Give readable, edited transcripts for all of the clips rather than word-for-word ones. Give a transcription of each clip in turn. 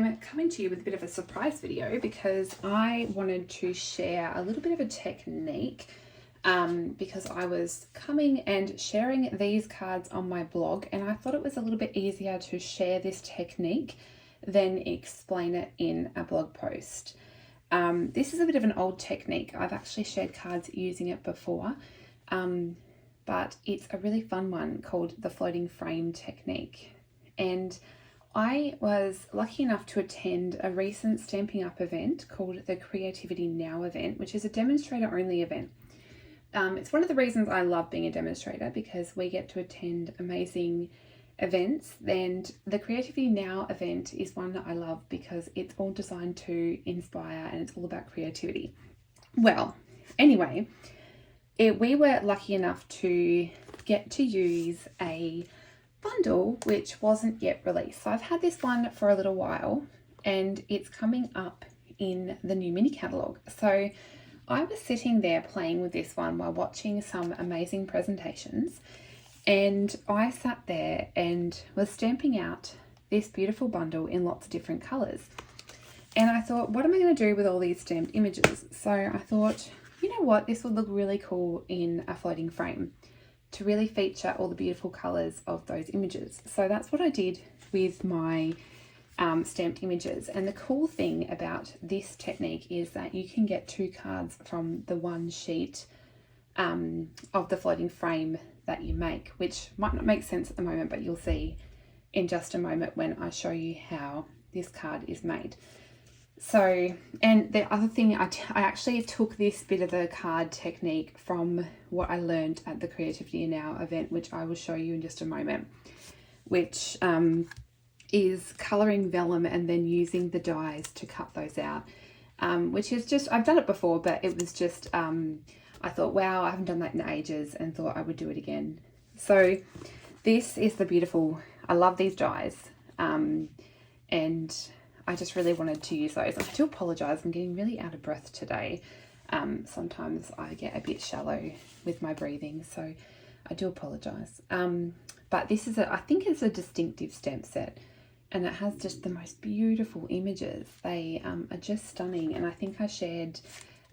I'm coming to you with a bit of a surprise video because I wanted to share a little bit of a technique because I was coming and sharing these cards on my blog, and I thought it was a little bit easier to share this technique than explain it in a blog post. This is a bit of an old technique. I've actually shared cards using it before, but it's a really fun one called the floating frame technique. And I was lucky enough to attend a recent Stampin' Up event called the Creativity Now event, which is a demonstrator only event. It's one of the reasons I love being a demonstrator, because we get to attend amazing events, and the Creativity Now event is one that I love because it's all designed to inspire and it's all about creativity. Well, anyway, we were lucky enough to get to use a bundle which wasn't yet released. So I've had this one for a little while and it's coming up in the new mini catalogue. So I was sitting there playing with this one while watching some amazing presentations, and I sat there and was stamping out this beautiful bundle in lots of different colours. And I thought, what am I going to do with all these stamped images? So I thought, you know what, this would look really cool in a floating frame to really feature all the beautiful colours of those images. So that's what I did with my stamped images. And the cool thing about this technique is that you can get 2 cards from the one sheet of the floating frame that you make, which might not make sense at the moment, but you'll see in just a moment when I show you how this card is made. So, and the other thing, I actually took this bit of the card technique from what I learned at the Creativity Now event, which I will show you in just a moment, which is colouring vellum and then using the dies to cut those out, which is just, I've done it before, but it was just, I thought, wow, I haven't done that in ages, and thought I would do it again. So this is the beautiful, I love these dies, and I just really wanted to use those. I do apologise, I'm getting really out of breath today. Sometimes I get a bit shallow with my breathing, so I do apologise. But this is, I think it's a distinctive stamp set, and it has just the most beautiful images. They are just stunning, and I think I shared,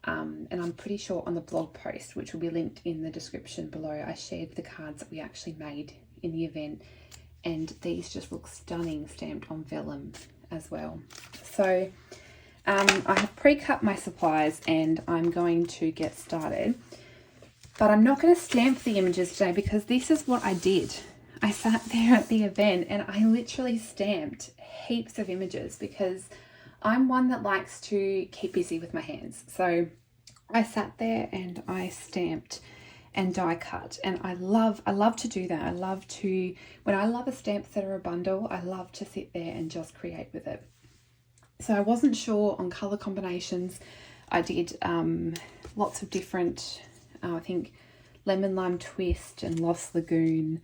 and I'm pretty sure on the blog post, which will be linked in the description below, I shared the cards that we actually made in the event, and these just look stunning stamped on vellum as well. So I have pre-cut my supplies and I'm going to get started, but I'm not going to stamp the images today because this is what I did. I sat there at the event and I literally stamped heaps of images because I'm one that likes to keep busy with my hands. So I sat there and I stamped and die cut, and I love to do that. I love to, when I love a stamp set or a bundle, I love to sit there and just create with it. So I wasn't sure on colour combinations. I did lots of different, I think Lemon Lime Twist and Lost Lagoon.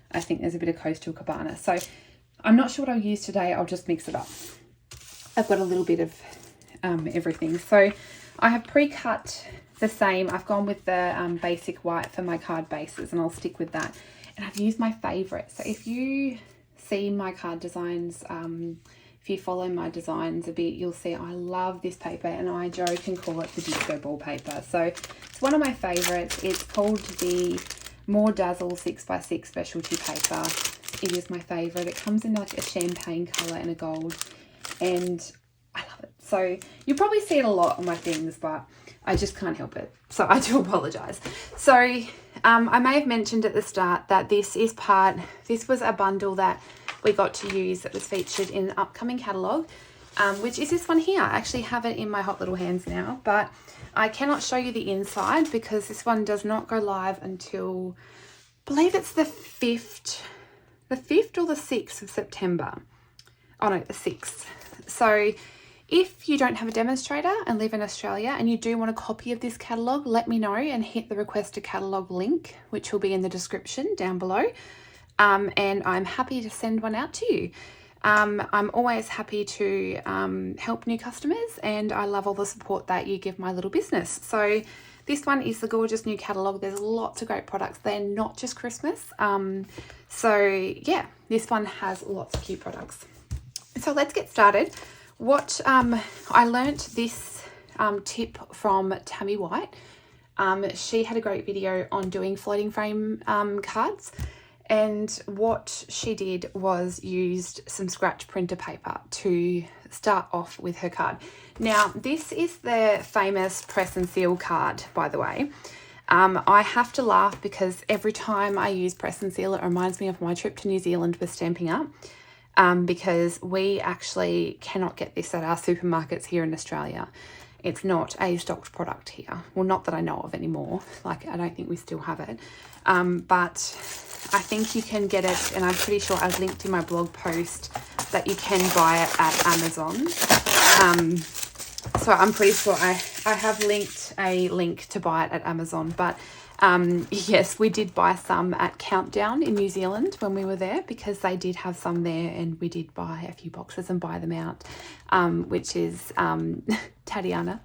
I think there's a bit of Coastal Cabana. So I'm not sure what I'll use today. I'll just mix it up. I've got a little bit of everything. So I have pre-cut the same. I've gone with the basic white for my card bases, and I'll stick with that. And I've used my favourite. So if you see my card designs, if you follow my designs a bit, you'll see I love this paper, and I joke and call it the disco ball paper. So it's one of my favourites. It's called the More Dazzle 6x6 specialty paper. It is my favourite. It comes in like a champagne colour and a gold, and I love it. So you'll probably see it a lot on my things, but I just can't help it. So I do apologise. So I may have mentioned at the start that this was a bundle that we got to use that was featured in an upcoming catalogue, which is this one here. I actually have it in my hot little hands now, but I cannot show you the inside because this one does not go live until, I believe it's the 5th or the 6th of September. Oh no, the 6th. So if you don't have a demonstrator and live in Australia and you do want a copy of this catalogue, let me know and hit the request a catalogue link, which will be in the description down below. And I'm happy to send one out to you. I'm always happy to help new customers, and I love all the support that you give my little business. So this one is the gorgeous new catalogue. There's lots of great products. They're not just Christmas. So yeah, this one has lots of cute products. So let's get started. What I learnt this tip from Tammy White. She had a great video on doing floating frame cards, and what she did was used some scratch printer paper to start off with her card. Now this is the famous press and seal card, by the way. I have to laugh because every time I use press and seal, it reminds me of my trip to New Zealand with Stampin' Up. Because we actually cannot get this at our supermarkets here in Australia. It's not a stocked product here. Well, not that I know of anymore. Like, I don't think we still have it. But I think you can get it, and I'm pretty sure I've linked in my blog post that you can buy it at Amazon. So I'm pretty sure I have linked a link to buy it at Amazon. But yes, we did buy some at Countdown in New Zealand when we were there, because they did have some there, and we did buy a few boxes and buy them out, which is Tanya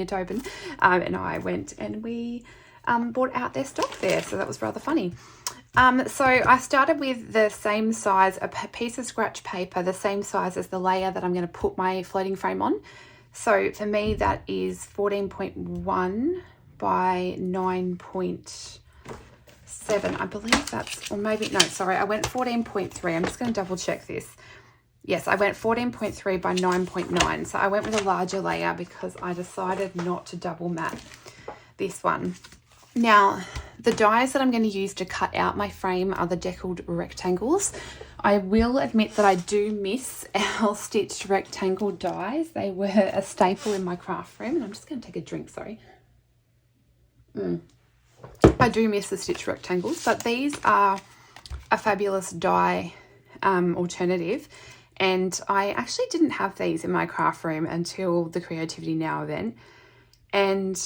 Tobin, and I went and we bought out their stock there, so that was rather funny. So I started with the same size, a piece of scratch paper, the same size as the layer that I'm going to put my floating frame on. So for me that is 14.1 by 9.7, I believe that's, or maybe, no, sorry, I went 14.3. I'm just going to double check this. Yes, I went 14.3 by 9.9. So I went with a larger layer because I decided not to double mat this one. Now, the dies that I'm going to use to cut out my frame are the deckled rectangles. I will admit that I do miss our stitched rectangle dies. They were a staple in my craft room, and I'm just going to take a drink, sorry. I do miss the stitched rectangles, but these are a fabulous die alternative, and I actually didn't have these in my craft room until the Creativity Now event, and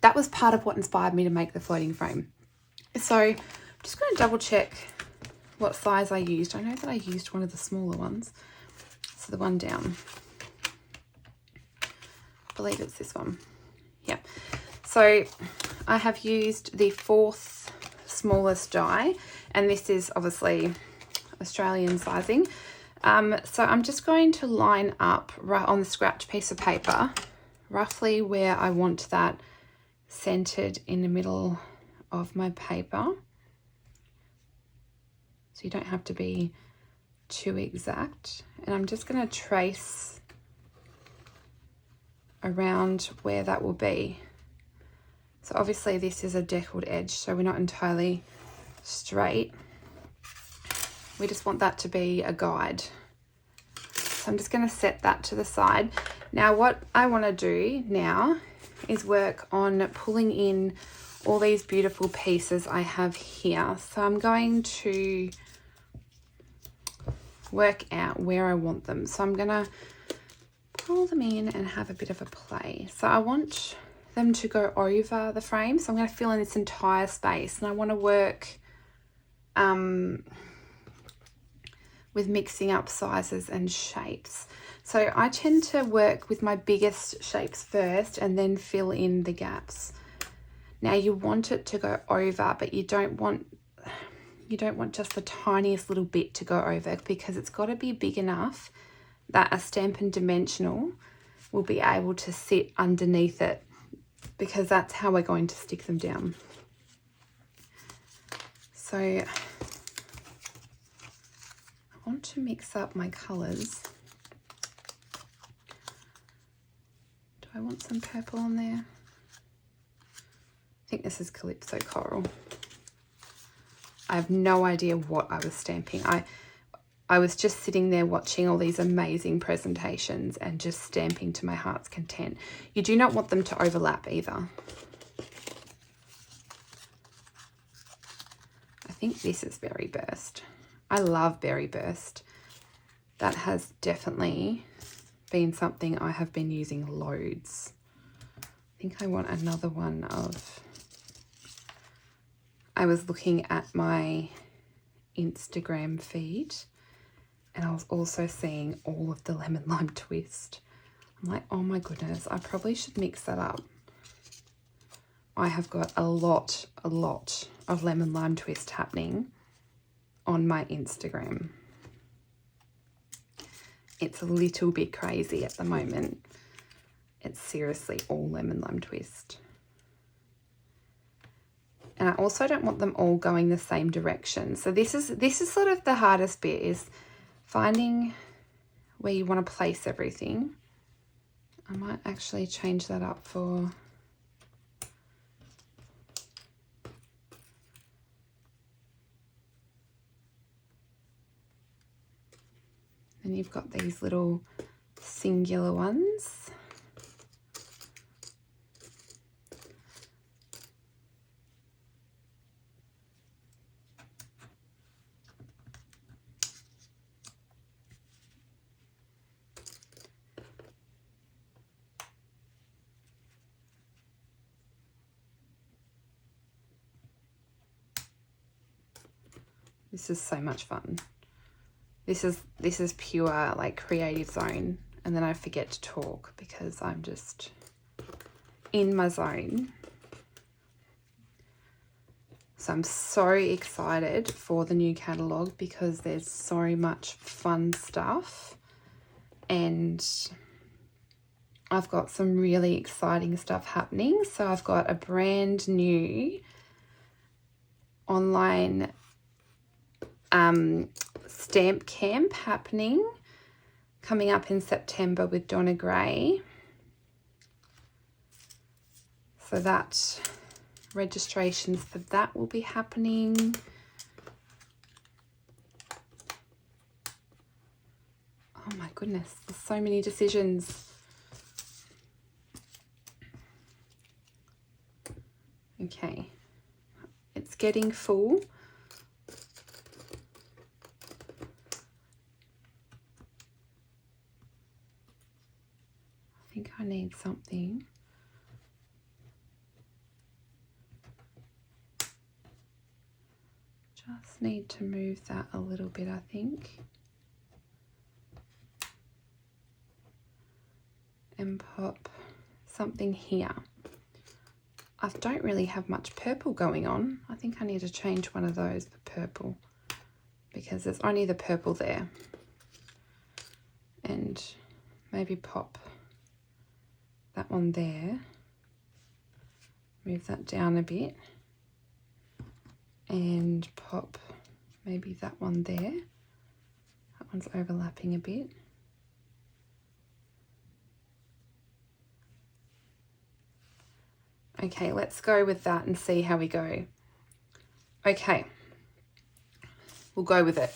that was part of what inspired me to make the floating frame. So I'm just going to double check what size I used. I know that I used one of the smaller ones, so the one down, I believe it's this one. Yeah, so I have used the 4th smallest die, and this is obviously Australian sizing. So I'm just going to line up right on the scratch piece of paper roughly where I want that centered in the middle of my paper. So you don't have to be too exact. And I'm just going to trace around where that will be. So obviously this is a deckled edge, so we're not entirely straight. We just want that to be a guide. So I'm just going to set that to the side. Now what I want to do now is work on pulling in all these beautiful pieces I have here. So I'm going to work out where I want them. So I'm going to pull them in and have a bit of a play. So I want them to go over the frame. So I'm going to fill in this entire space, and I want to work with mixing up sizes and shapes. So I tend to work with my biggest shapes first and then fill in the gaps. Now you want it to go over, but you don't want just the tiniest little bit to go over, because it's got to be big enough that a Stampin' Dimensional will be able to sit underneath it, because that's how we're going to stick them down. So I want to mix up my colours. Do I want some purple on there? I think this is Calypso Coral. I have no idea what I was stamping. I was just sitting there watching all these amazing presentations and just stamping to my heart's content. You do not want them to overlap either. I think this is Berry Burst. I love Berry Burst. That has definitely been something I have been using loads. I think I want another one of... I was looking at my Instagram feed, and I was also seeing all of the Lemon Lime Twist. I'm like, oh my goodness, I probably should mix that up. I have got a lot of Lemon Lime Twist happening on my Instagram. it's a little bit crazy at the moment. It's seriously all lemon lime twist. And I also don't want them all going the same direction. So this is sort of the hardest bit, is finding where you want to place everything. I might actually change that up for... And you've got these little singular ones. This is so much fun. This is pure like creative zone, and then I forget to talk because I'm just in my zone. So I'm so excited for the new catalogue because there's so much fun stuff, and I've got some really exciting stuff happening. So I've got a brand new online stamp camp happening coming up in September with Donna Gray. So that registrations for that will be happening. Oh my goodness, there's so many decisions. Okay, it's getting full. I think I need something. Just need to move that a little bit, I think. And pop something here. I don't really have much purple going on. I think I need to change one of those for purple because there's only the purple there. And maybe pop that one there. Move that down a bit. And pop maybe that one there. That one's overlapping a bit. Okay, let's go with that and see how we go. Okay, we'll go with it.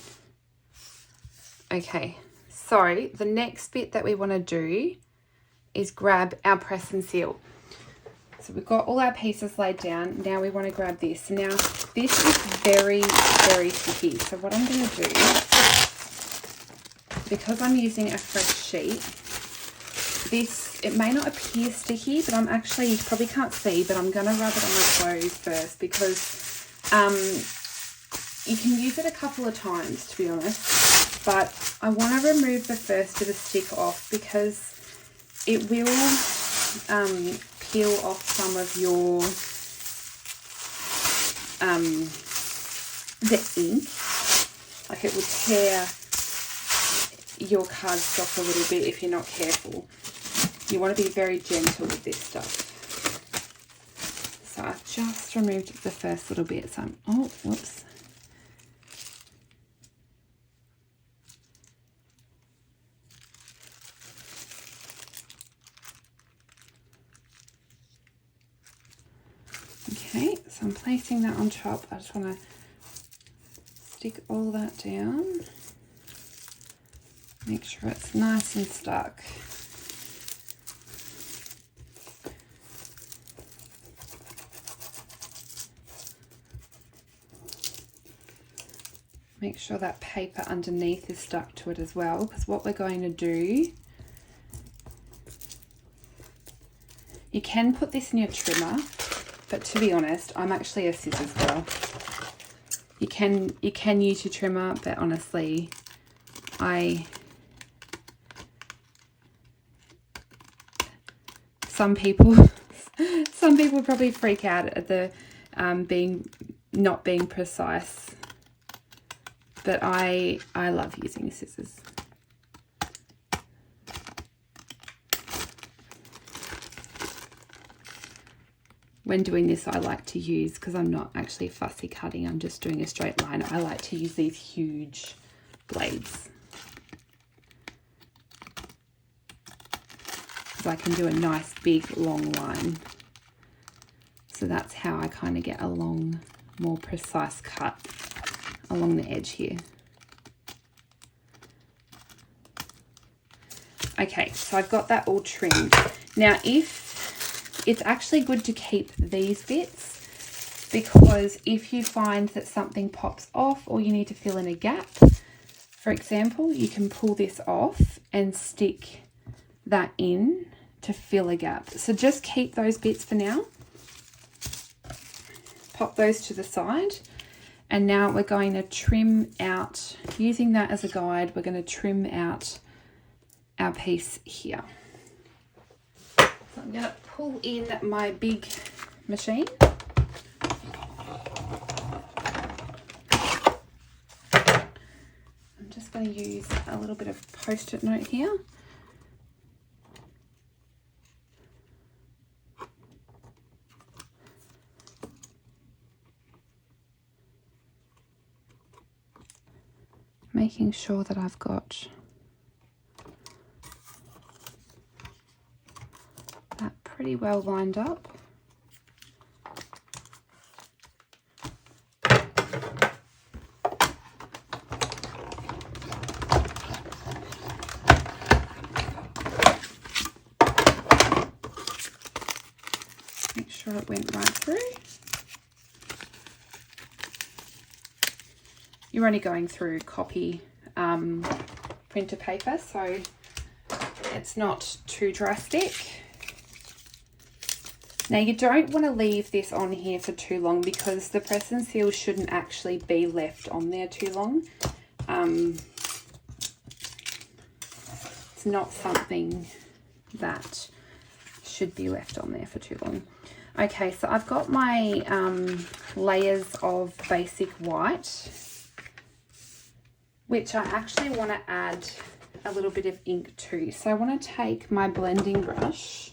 Okay, so the next bit that we want to do is grab our press and seal. So we've got all our pieces laid down. Now we want to grab this. Now this is very, very sticky. So what I'm going to do, because I'm using a fresh sheet, it may not appear sticky, but I'm actually, you probably can't see, but I'm going to rub it on my clothes first because you can use it a couple of times, to be honest, but I want to remove the first bit of stick off because it will peel off some of your the ink. Like it will tear your cardstock a little bit if you're not careful. You want to be very gentle with this stuff. So I've just removed the first little bit. So oh, whoops. Okay, so I'm placing that on top. I just want to stick all that down. Make sure it's nice and stuck. Make sure that paper underneath is stuck to it as well, because what we're going to do, you can put this in your trimmer, but to be honest, I'm actually a scissors girl. You can use your trimmer, but honestly, some people probably freak out at the not being precise, but I love using scissors. when doing this, I like to use, because I'm not actually fussy cutting, I'm just doing a straight line, I like to use these huge blades. So I can do a nice big long line. So that's how I kind of get a long, more precise cut along the edge here. Okay, so I've got that all trimmed. Now, it's actually good to keep these bits, because if you find that something pops off or you need to fill in a gap, for example, you can pull this off and stick that in to fill a gap. So just keep those bits for now. Pop those to the side. And now we're going to trim out, using that as a guide, we're going to trim out our piece here. So I'm going to pull in my big machine. I'm just going to use a little bit of Post-it note here. Making sure that I've got that pretty well lined up. Make sure it went right through. You're only going through copy printer paper, so it's not too drastic. Now you don't want to leave this on here for too long, because the press and seal shouldn't actually be left on there too long. It's not something that should be left on there for too long. Okay, so I've got my layers of basic white, which I actually want to add a little bit of ink to. So I want to take my blending brush.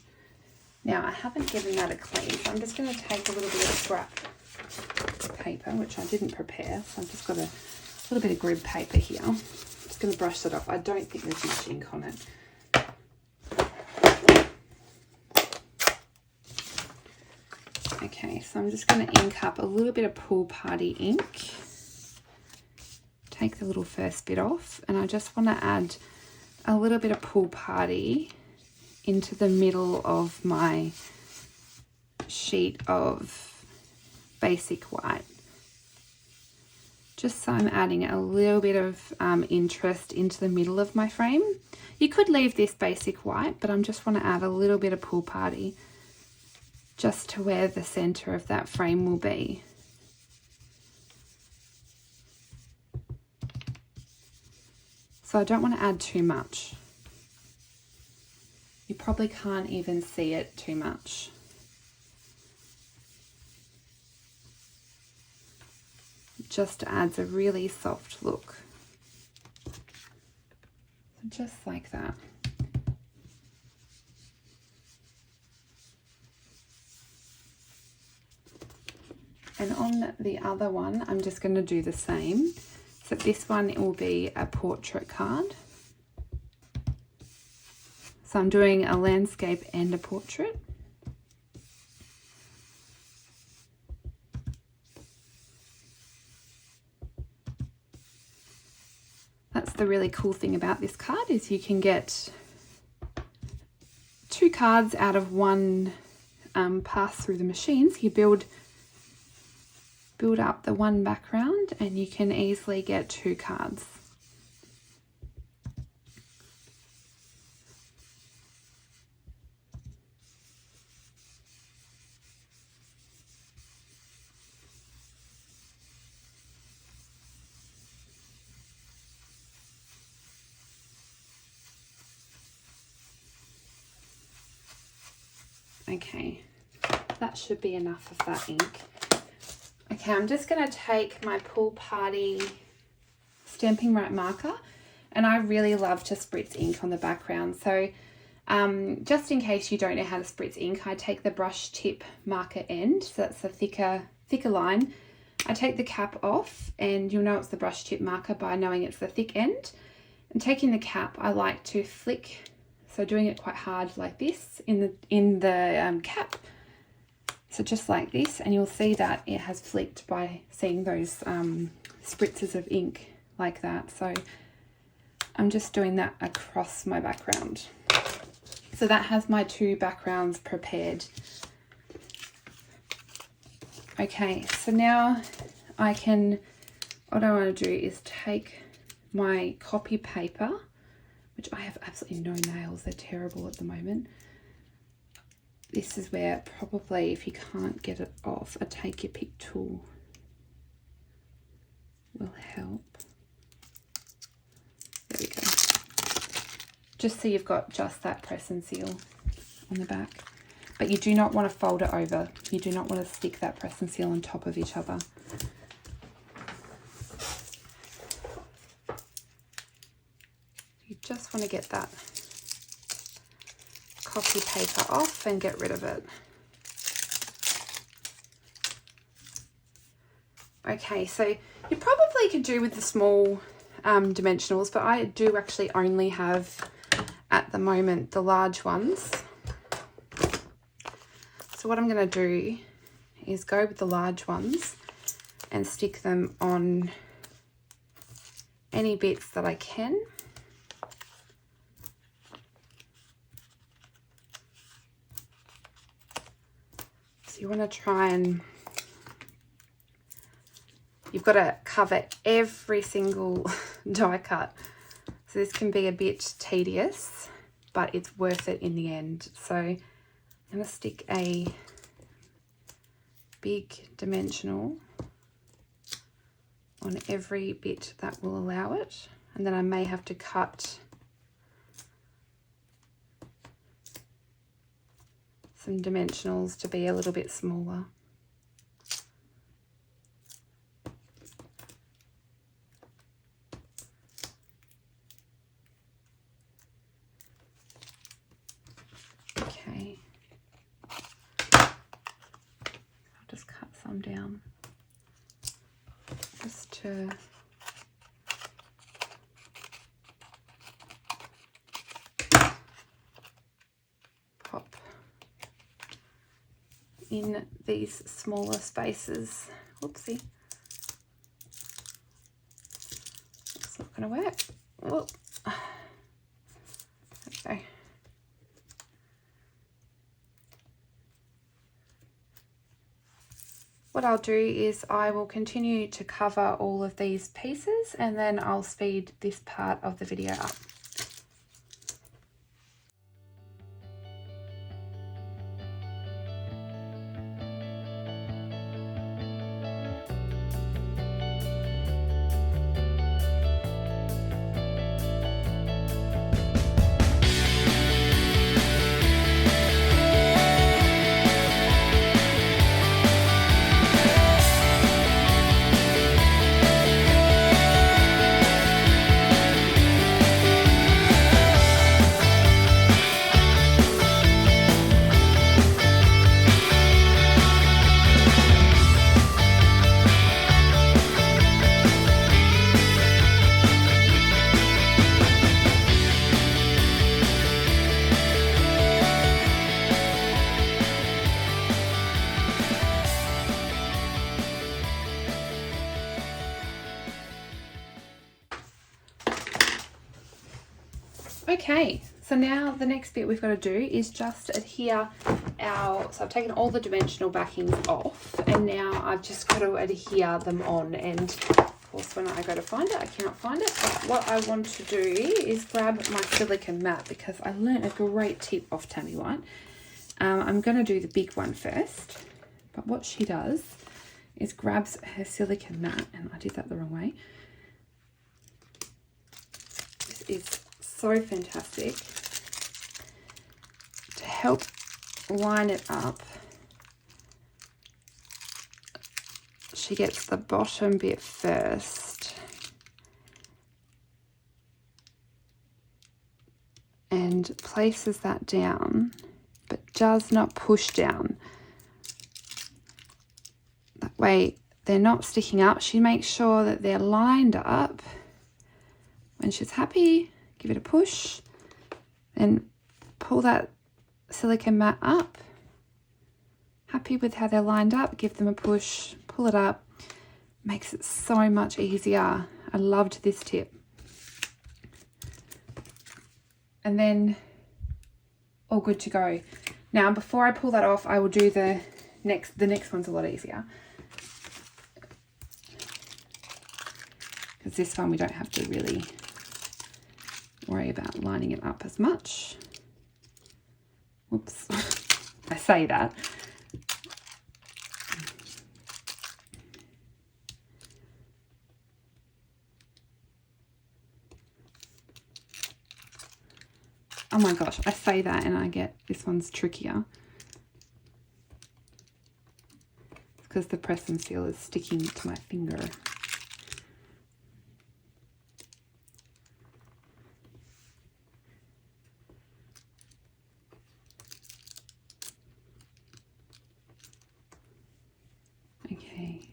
Now I haven't given that a clean, so I'm just going to take a little bit of scrap paper, which I didn't prepare. So I've just got a little bit of grid paper here. I'm just going to brush that off. I don't think there's much ink on it. Okay, so I'm just going to ink up a little bit of Pool Party ink. Take the little first bit off, and I just want to add a little bit of Pool Party into the middle of my sheet of basic white, just so I'm adding a little bit of interest into the middle of my frame. You could leave this basic white, but I just want to add a little bit of Pool Party just to where the center of that frame will be. So I don't want to add too much. You probably can't even see it too much. It just adds a really soft look. So just like that. And on the other one, I'm just going to do the same. So this one, it will be a portrait card. So I'm doing a landscape and a portrait. That's the really cool thing about this card, is you can get 2 cards out of one pass through the machine. So you build up the one background and you can easily get 2 cards. Okay, that should be enough of that ink. Okay, I'm just going to take my Pool Party Stampin' Up marker, and I really love to spritz ink on the background. So Just in case you don't know how to spritz ink, I take the brush tip marker end, so that's a thicker line. I take the cap off, and you'll know it's the brush tip marker by knowing it's the thick end. And taking the cap, I like to flick, so doing it quite hard like this in the cap. So just like this, and you'll see that it has flicked by seeing those spritzes of ink like that. So I'm just doing that across my background. So that has my two backgrounds prepared. Okay, so now what I want to do is take my copy paper, which I have absolutely no nails, they're terrible at the moment. This is where probably, if you can't get it off, a take your pick tool will help. There we go. Just so you've got just that press and seal on the back. But you do not want to fold it over. You do not want to stick that press and seal on top of each other. You just want to get that copy paper off and get rid of it. Okay, so you probably could do with the small dimensionals, but I do actually only have at the moment the large ones. So what I'm going to do is go with the large ones and stick them on any bits that I can. So you want to try and, you've got to cover every single die cut. So this can be a bit tedious, but it's worth it in the end. So I'm going to stick a big dimensional on every bit that will allow it. And then I may have to cut some dimensionals to be a little bit smaller. Okay, I'll just cut some down just to pop in these smaller spaces. Whoopsie. It's not going to work. Oh. Okay. What I'll do is I will continue to cover all of these pieces, and then I'll speed this part of the video up. Okay, so now the next bit we've got to do is just adhere so I've taken all the dimensional backings off, and now I've just got to adhere them on, and of course when I go to find it I cannot find it. But what I want to do is grab my silicone mat, because I learned a great tip off Tammy White. I'm going to do the big one first, but what she does is grabs her silicone mat, and I did that the wrong way. This is so fantastic to help line it up. She gets the bottom bit first, and and places that down, but does not push down. That way they're not sticking up. She makes sure that they're lined up. When she's happy, give it a push and pull that silicone mat up. Happy with how they're lined up, give them a push, pull it up. Makes it so much easier. I loved this tip. And then all good to go. Now before I pull that off, I will do the next one's a lot easier. Because this one we don't have to really worry about lining it up as much. Whoops, I say that. Oh my gosh, I say that and I get this one's trickier. It's because the press and seal is sticking to my finger. Okay.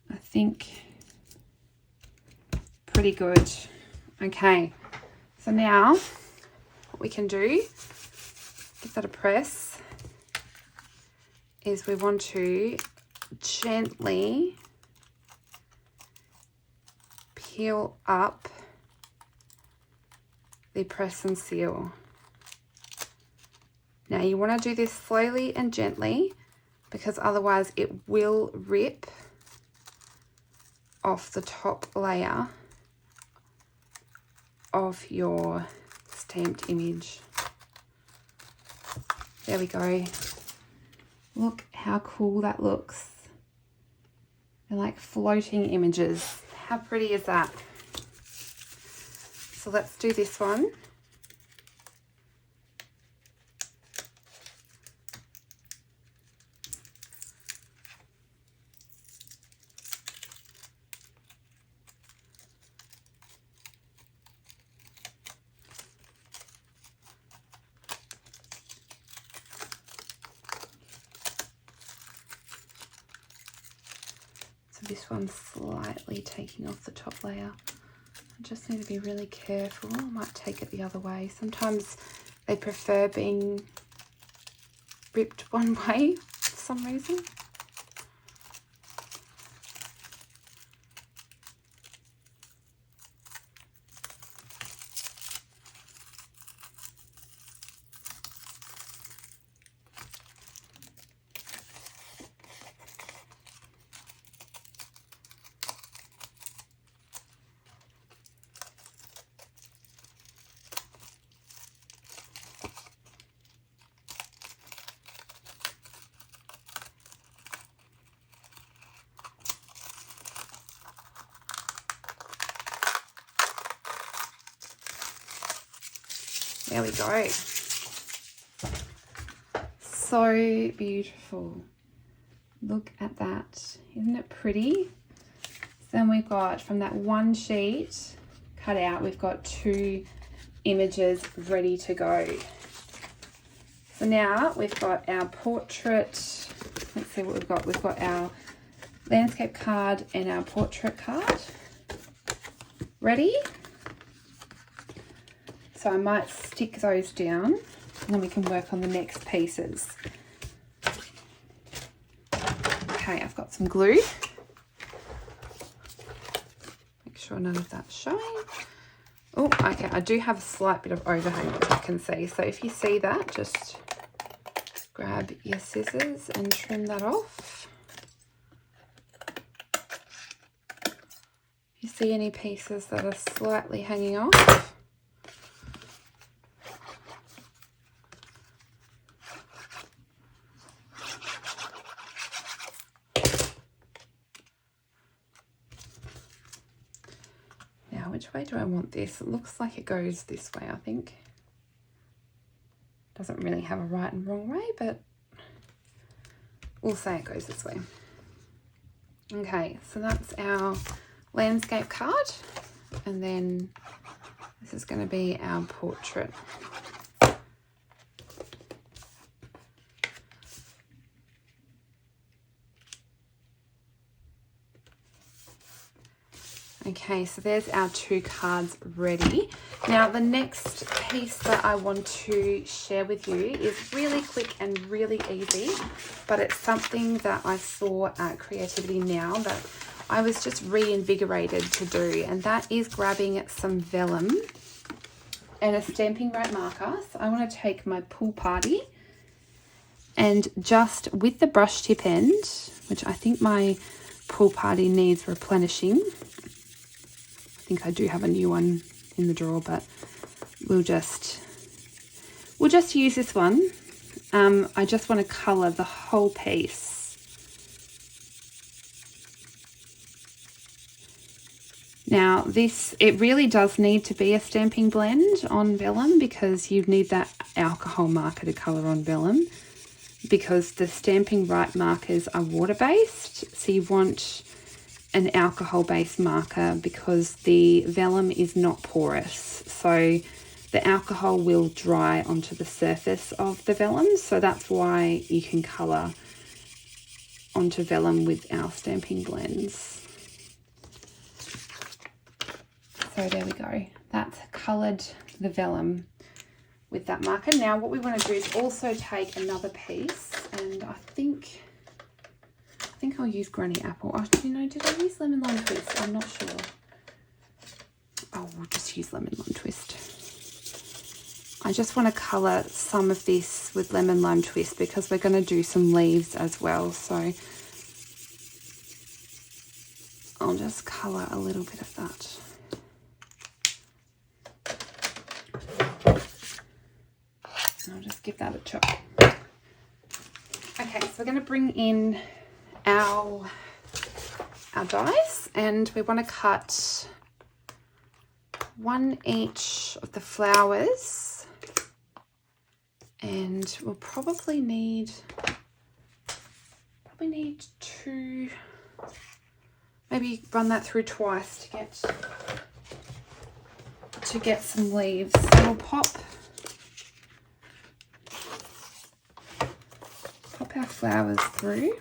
I think pretty good. Okay. So now what we can do, give that a press, is we want to gently peel up the press and seal. Now you want to do this slowly and gently because otherwise it will rip off the top layer of your stamped image. There we go. Look how cool that looks. They're like floating images. How pretty is that? So let's do this one. This one's slightly taking off the top layer. I just need to be really careful. I might take it the other way. Sometimes they prefer being ripped one way for some reason. There we go. So beautiful. Look at that. Isn't it pretty? So then we've got, from that one sheet cut out, we've got 2 images ready to go. So now we've got our portrait. Let's see what we've got. We've got our landscape card and our portrait card ready. So I might stick those down and then we can work on the next pieces. Okay, I've got some glue. Make sure none of that's showing. Oh, okay, I do have a slight bit of overhang, which I can see. So if you see that, just grab your scissors and trim that off. If you see any pieces that are slightly hanging off, which way do I want this? It looks like it goes this way, I think. Doesn't really have a right and wrong way, but we'll say it goes this way. Okay, so that's our landscape card. And then This is going to be our portrait. Okay, so there's our 2 cards ready. Now the next piece that I want to share with you is really quick and really easy, but it's something that I saw at Creativity Now that I was just reinvigorated to do, and that is grabbing some vellum and a Stampin' Right marker. So I want to take my Pool Party and just with the brush tip end, which I think my Pool Party needs replenishing. I think I do have a new one in the drawer, but we'll just use this one. I just want to colour the whole piece. Now it really does need to be a stamping blend on vellum, because you need that alcohol marker to colour on vellum, because the Stampin' Right markers are water-based. So you want an alcohol-based marker because the vellum is not porous. So the alcohol will dry onto the surface of the vellum. So that's why you can colour onto vellum with our stamping blends. So there we go. That's coloured the vellum with that marker. Now what we want to do is also take another piece, and I think I'll use Granny Apple. Oh, you know, did I use Lemon Lime Twist? I'm not sure. Oh, we'll just use Lemon Lime Twist. I just want to colour some of this with Lemon Lime Twist because we're going to do some leaves as well. So I'll just colour a little bit of that. And I'll just give that a chop. Okay, so we're going to bring in our dies, and we want to cut 1 each of the flowers, and we'll probably need 2, maybe run that through twice to get some leaves. So we'll pop our flowers through.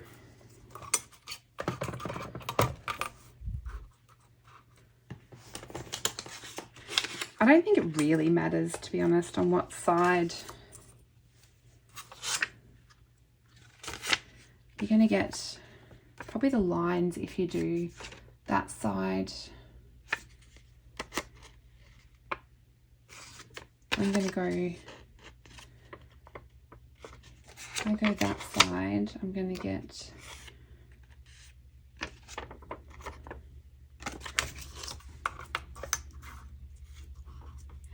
I don't think it really matters, to be honest, on what side you're going to get. Probably the lines if you do that side. I'm going to go that side. I'm going to get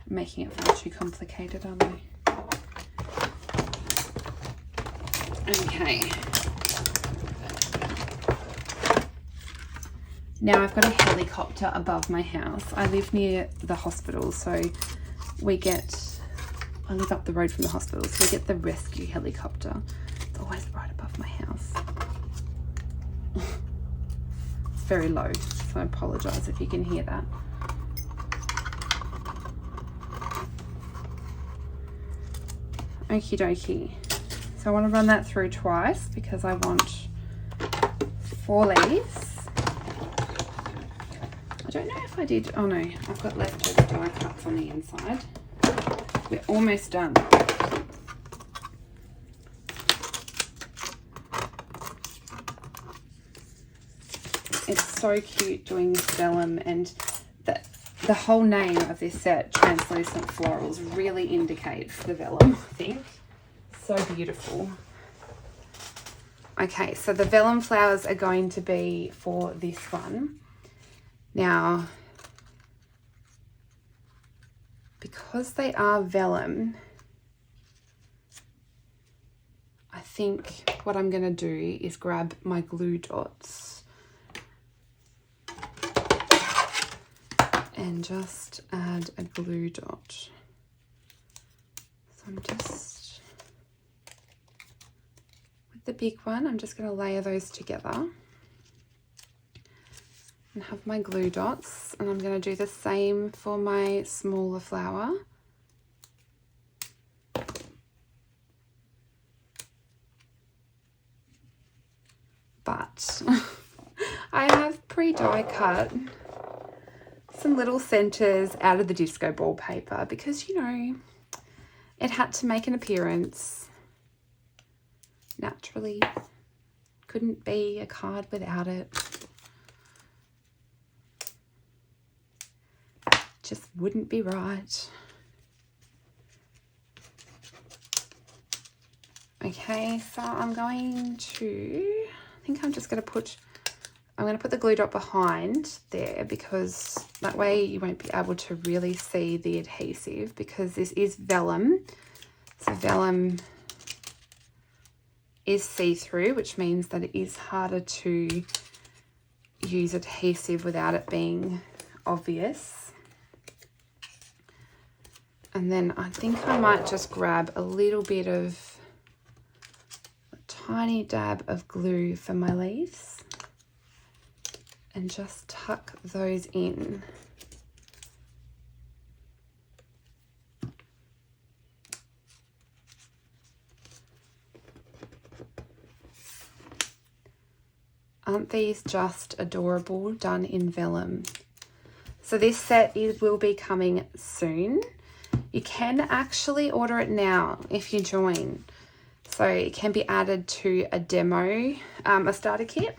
making it far too complicated, aren't I? Okay. Now I've got a helicopter above my house. I live near the hospital, so I live up the road from the hospital, so we get the rescue helicopter. It's always right above my house. It's very low, so I apologise if you can hear that. Okie dokie. So I want to run that through twice because I want 4 leaves. I don't know if I did, oh no, I've got leftover die cuts on the inside. We're almost done. It's so cute doing this vellum, and the whole name of this set, Translucent Florals, really indicates the vellum, I think. So beautiful. Okay, so the vellum flowers are going to be for this one. Now, because they are vellum, I think what I'm going to do is grab my glue dots and just add a glue dot. So I'm just, with the big one, I'm just going to layer those together. and have my glue dots, and I'm going to do the same for my smaller flower. But I have pre-die cut some little centers out of the disco ball paper because, you know, it had to make an appearance. Naturally, couldn't be a card without it. Just wouldn't be right. Okay, so I'm going to, I think I'm just going to put, I'm going to put the glue dot behind there because that way you won't be able to really see the adhesive because this is vellum. So vellum is see-through, which means that it is harder to use adhesive without it being obvious. And then I think I might just grab a little bit of, a tiny dab of glue for my leaves and just tuck those in. Aren't these just adorable, done in vellum? So this set will be coming soon. You can actually order it now if you join. So it can be added to a demo, a starter kit.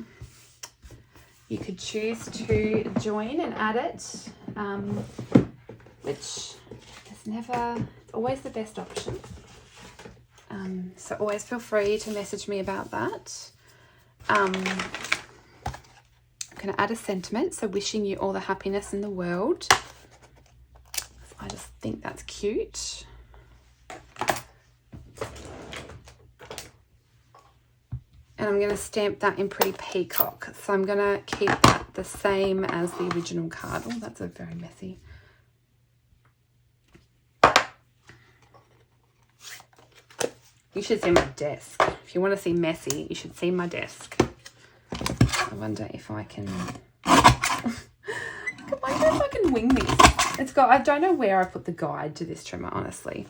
You could choose to join and add it, which is never, it's always the best option. So always feel free to message me about that. I'm going to add a sentiment, so wishing you all the happiness in the world. I just think that's cute. And I'm going to stamp that in Pretty Peacock. So I'm going to keep that the same as the original card. Oh, that's a very messy. You should see my desk. If you want to see messy, you should see my desk. I wonder if I can... I wonder if I can wing this. It's got... I don't know where I put the guide to this trimmer, honestly.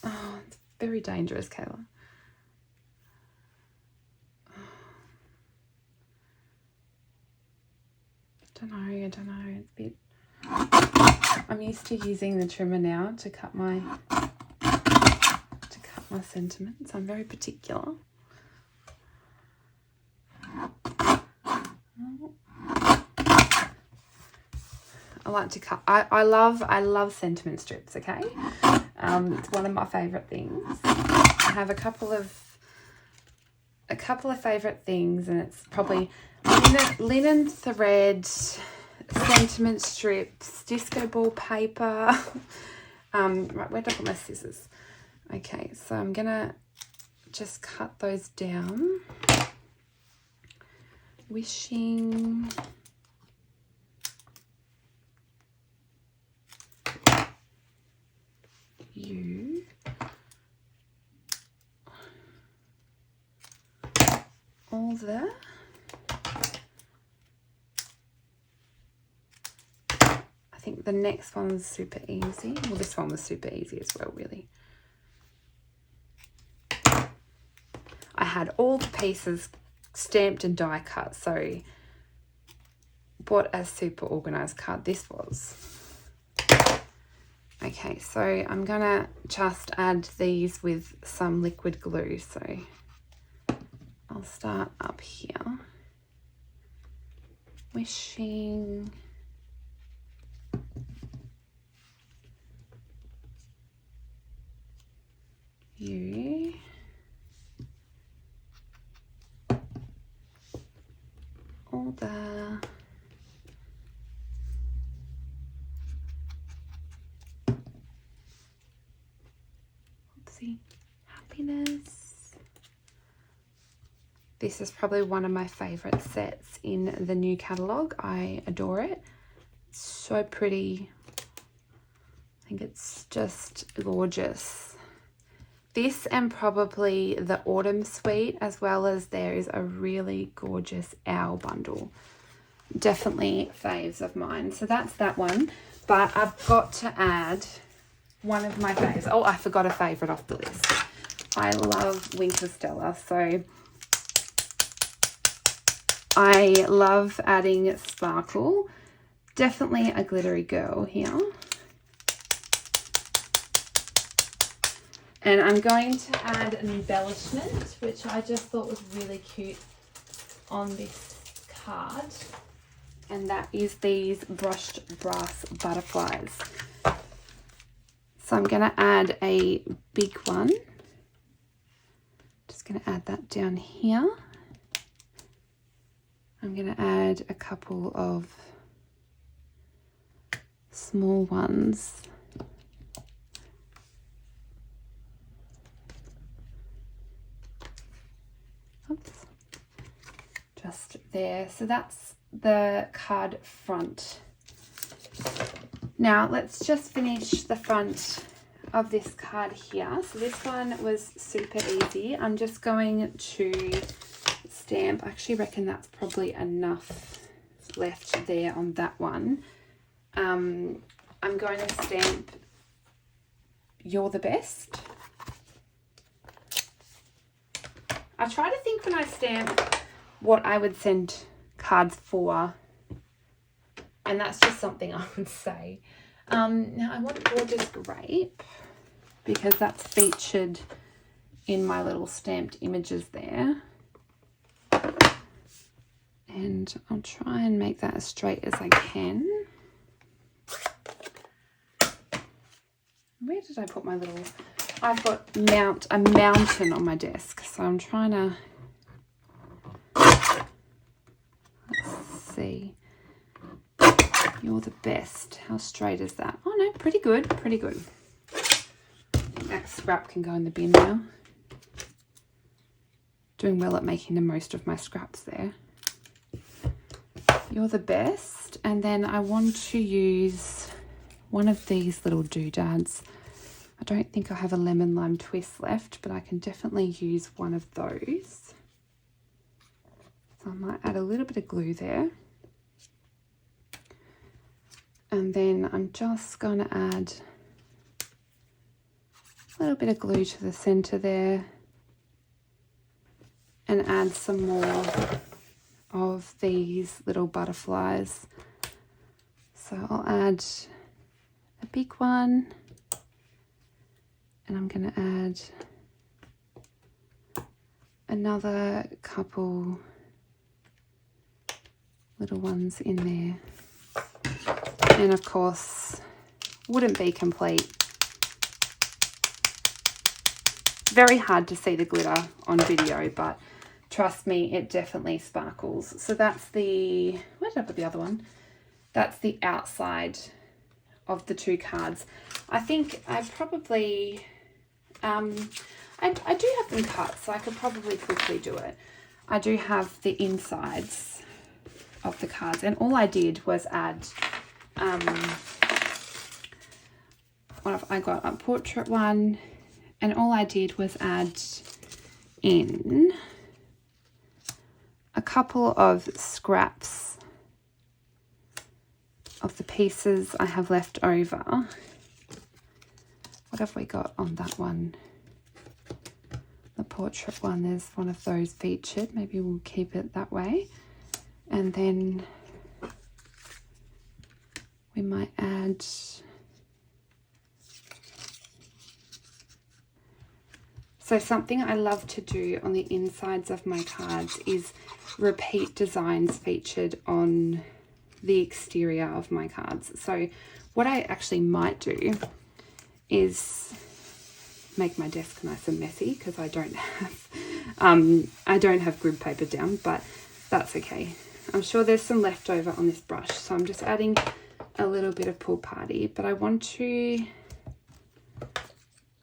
Oh, it's very dangerous, Kayla. I don't know. It's a bit... I'm used to using the trimmer now to cut my sentiments. I'm very particular. I like to cut. I love sentiment strips. Okay, it's one of my favorite things. I have a couple of favorite things, and it's probably linen thread, sentiment strips, disco ball paper. Right, where did I put my scissors? Okay, so I'm gonna just cut those down. Wishing you all the I think the next one was super easy. Well, this one was super easy as well, really. I had all the pieces stamped and die cut, so what a super organized card this was. Okay, so I'm gonna just add these with some liquid glue. So I'll start up here. Wishing you all the happiness. This is probably one of my favorite sets in the new catalogue. I adore it. It's so pretty. I think it's just gorgeous. This and probably the Autumn Suite, as well as there is a really gorgeous Owl bundle. Definitely faves of mine. So that's that one. But I've got to add one of my faves. Oh, I forgot a favourite off the list. I love Winter Stella. So I love adding sparkle. Definitely a glittery girl here. And I'm going to add an embellishment, which I just thought was really cute on this card. And that is these brushed brass butterflies. So I'm going to add a big one. Just going to add that down here. I'm going to add a couple of small ones. Oops. Just there. So that's the card front. Now let's just finish the front of this card here. So this one was super easy. I'm just going to stamp. I actually reckon that's probably enough left there on that one. I'm going to stamp "You're the Best." I try to think when I stamp what I would send cards for, and that's just something I would say. Now I want Gorgeous Grape because that's featured in my little stamped images there. And I'll try and make that as straight as I can. Where did I put my little... I've got a mountain on my desk, so I'm trying to... Let's see. You're the Best. How straight is that? Oh no, pretty good, pretty good. That scrap can go in the bin now. Doing well at making the most of my scraps there. You're the Best. And then I want to use one of these little doodads. I don't think I have a lemon lime twist left, but I can definitely use one of those. So I might add a little bit of glue there. And then I'm just going to add a little bit of glue to the center there and add some more of these little butterflies. So I'll add a big one, and I'm going to add another couple little ones in there. And of course, wouldn't be complete. Very hard to see the glitter on video, but trust me, it definitely sparkles. So that's the, where did I put the other one? That's the outside of the two cards. I think I probably, I do have them cut, so I could probably quickly do it. I do have the insides of the cards, and all I did was add, I got a portrait one, and all I did was add in a couple of scraps of the pieces I have left over. What have we got on that one? The portrait one, there's one of those featured. Maybe we'll keep it that way. And then we might add so something I love to do on the insides of my cards is repeat designs featured on the exterior of my cards. So what I actually might do is make my desk nice and messy because I don't have grid paper down, but that's okay. I'm sure there's some leftover on this brush, so I'm just adding a little bit of Pool Party, but I want to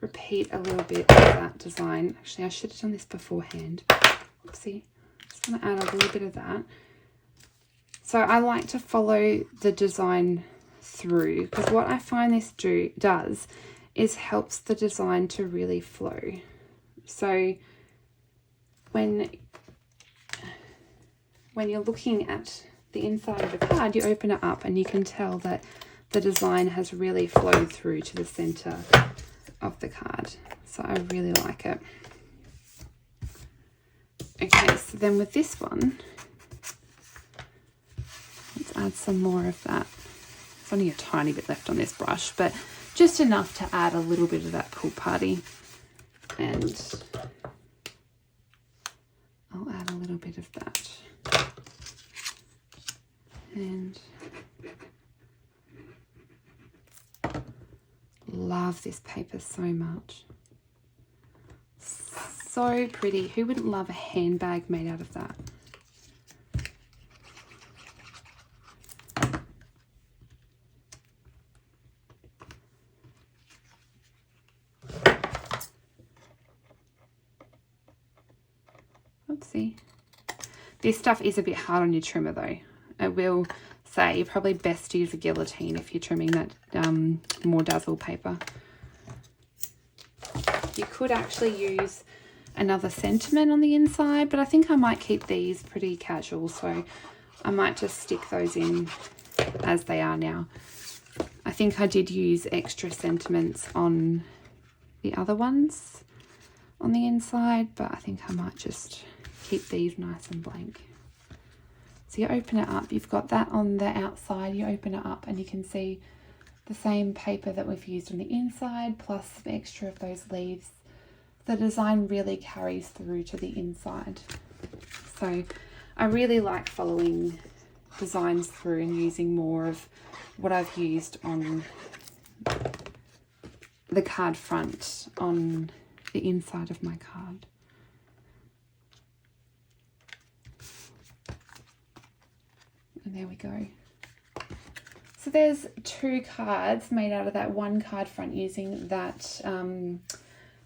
repeat a little bit of that design. Actually, I should have done this beforehand. Oopsie. Just going to add a little bit of that. So I like to follow the design through, because what I find this does helps the design to really flow. So when you're looking at the inside of the card, you open it up and you can tell that the design has really flowed through to the center of the card. So I really like it. Okay, so then with this one, let's add some more of that. There's only a tiny bit left on this brush, but just enough to add a little bit of that pool party. And I'll add a little bit of that. And love this paper so much. So pretty. Who wouldn't love a handbag made out of that? Oopsie. This stuff is a bit hard on your trimmer though. I will say you're probably best to use a guillotine if you're trimming that more dazzle paper. You could actually use another sentiment on the inside, but I think I might keep these pretty casual, so I might just stick those in as they are now. I think I did use extra sentiments on the other ones on the inside, but I think I might just keep these nice and blank. So you open it up, you've got that on the outside, you open it up and you can see the same paper that we've used on the inside plus some extra of those leaves. The design really carries through to the inside. So I really like following designs through and using more of what I've used on the card front on the inside of my card. And there we go. So there's 2 cards made out of that one card front using that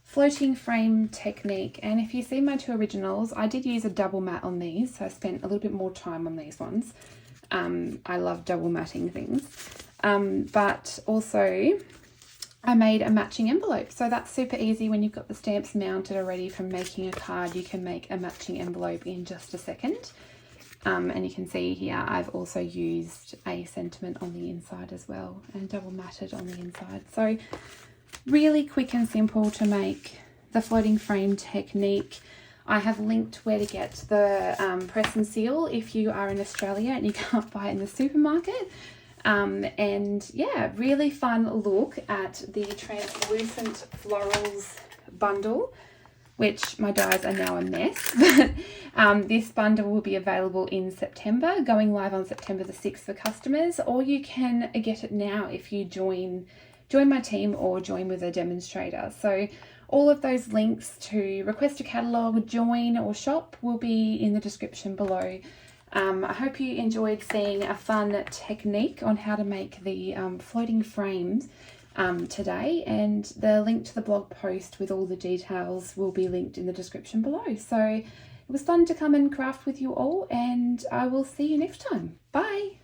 floating frame technique. And if you see my 2 originals, I did use a double matte on these, so I spent a little bit more time on these ones. I love double matting things. But also I made a matching envelope. So that's super easy when you've got the stamps mounted already from making a card. You can make a matching envelope in just a second. And you can see here I've also used a sentiment on the inside as well and double matted on the inside. So really quick and simple to make the floating frame technique. I have linked where to get the press and seal if you are in Australia and you can't buy it in the supermarket. And yeah, really fun look at the Translucent Florals Bundle, which my dies are now a mess. But this bundle will be available in September, going live on September the 6th for customers, or you can get it now if you join my team or join with a demonstrator. So all of those links to request a catalogue, join or shop will be in the description below. I hope you enjoyed seeing a fun technique on how to make the floating frames today, and the link to the blog post with all the details will be linked in the description below. So it was fun to come and craft with you all, and I will see you next time. Bye!